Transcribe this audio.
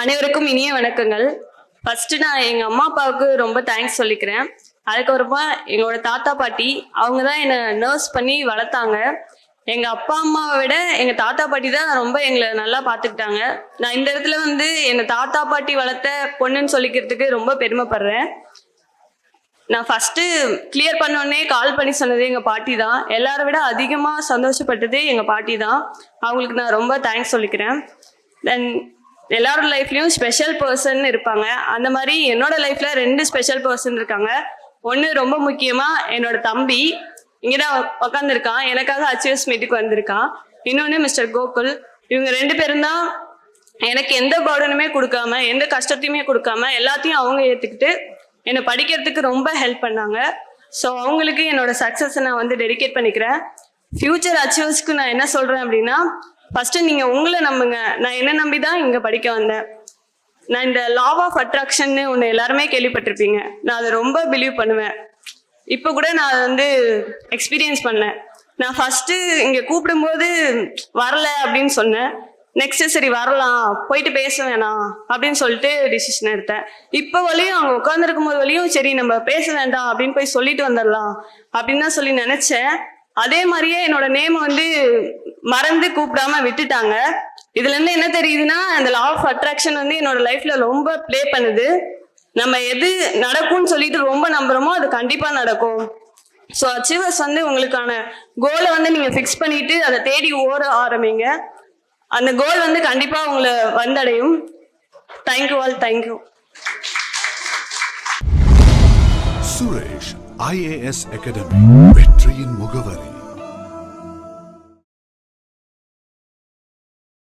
அனைவருக்கும் இனிய வணக்கங்கள். ஃபர்ஸ்ட் நான் எங்க அம்மா அப்பாவுக்கு ரொம்ப தேங்க்ஸ் சொல்லிக்கிறேன். அதுக்கப்புறமா எங்களோட தாத்தா பாட்டி அவங்க தான் என்னை நர்ஸ் பண்ணி வளர்த்தாங்க. எங்க அப்பா அம்மாவை விட எங்க தாத்தா பாட்டி தான் ரொம்ப எங்களை நல்லா பார்த்துக்கிட்டாங்க. நான் இந்த இடத்துல வந்து எங்க தாத்தா பாட்டி வளர்த்த பொண்ணுன்னு சொல்லிக்கிறதுக்கு ரொம்ப பெருமைப்படுறேன். நான் ஃபர்ஸ்ட் கிளியர் பண்ணோடனே கால் பண்ணி சொன்னது எங்க பாட்டி தான். எல்லாரை விட அதிகமாக சந்தோஷப்பட்டது எங்க பாட்டி தான். அவங்களுக்கு நான் ரொம்ப தேங்க்ஸ் சொல்லிக்கிறேன். தென் எல்லாரோட லைஃப்லயும் ஸ்பெஷல் பர்சன் இருப்பாங்க. அந்த மாதிரி என்னோட லைஃப்ல 2 ஸ்பெஷல் பர்சன் இருக்காங்க. ஒன்று ரொம்ப முக்கியமா என்னோட தம்பி இங்கதான் உக்காந்துருக்கான், எனக்காக அச்சீவ்ஸ் மீட்டுக்கு வந்திருக்கான். இன்னொன்னு மிஸ்டர் கோகுல். இவங்க 2 பேரும் தான் எனக்கு எந்த பர்டனுமே கொடுக்காம எந்த கஷ்டத்தையுமே கொடுக்காம எல்லாத்தையும் அவங்க ஏத்துக்கிட்டு என்னை படிக்கிறதுக்கு ரொம்ப ஹெல்ப் பண்ணாங்க. ஸோ அவங்களுக்கு என்னோட சக்ஸஸை நான் வந்து டெடிகேட் பண்ணிக்கிறேன். ஃபியூச்சர் அச்சீவ்ஸ்க்கு நான் என்ன சொல்றேன் அப்படின்னா, ஃபர்ஸ்ட் நீங்க உங்களை நம்புங்க. நான் என்ன நம்பி தான் இங்க படிக்க வந்தேன். நான் இந்த லா ஆஃப் அட்ராக்ஷன்னு ஒன்று எல்லாருமே கேள்விப்பட்டிருப்பீங்க. நான் அதை ரொம்ப பிலீவ் பண்ணுவேன். இப்போ கூட நான் அதை வந்து எக்ஸ்பீரியன்ஸ் பண்ணேன். நான் ஃபர்ஸ்ட் இங்க கூப்பிடும்போது வரல அப்படின்னு சொன்னேன். நெக்ஸ்ட் சரி வரலாம், போயிட்டு பேச வேணாம் அப்படின்னு சொல்லிட்டு டிசிஷன் எடுத்தேன். இப்போ வழியும் அவங்க உட்காந்துருக்கும் போது வழியும் சரி நம்ம பேச வேண்டாம் அப்படின்னு போய் சொல்லிட்டு வந்துடலாம் அப்படின்னு தான் சொல்லி நினைச்சேன். அதே மாதிரியே என்னோட நேம் வந்து மறந்து கூப்பிடாம விட்டுட்டாங்க. இதுல இருந்து என்ன தெரியுதுன்னா, அந்த லா ஆஃப் அட்ராக்ஷன் வந்து என்னோட லைஃப்ல ரொம்ப ப்ளே பண்ணுது. நம்ம எது நடக்கும்னு சொல்லிட்டு ரொம்ப நம்புறோமோ அது கண்டிப்பா நடக்கும். ஸோ அச்சீவர்ஸ் வந்து உங்களுக்கான கோலை வந்து நீங்க ஃபிக்ஸ் பண்ணிட்டு அதை தேடி ஓட ஆரம்பிங்க. அந்த கோல் வந்து கண்டிப்பா உங்களை வந்தடையும். Thank you all, thank you. Suresh IAS academy வெற்றியின் முக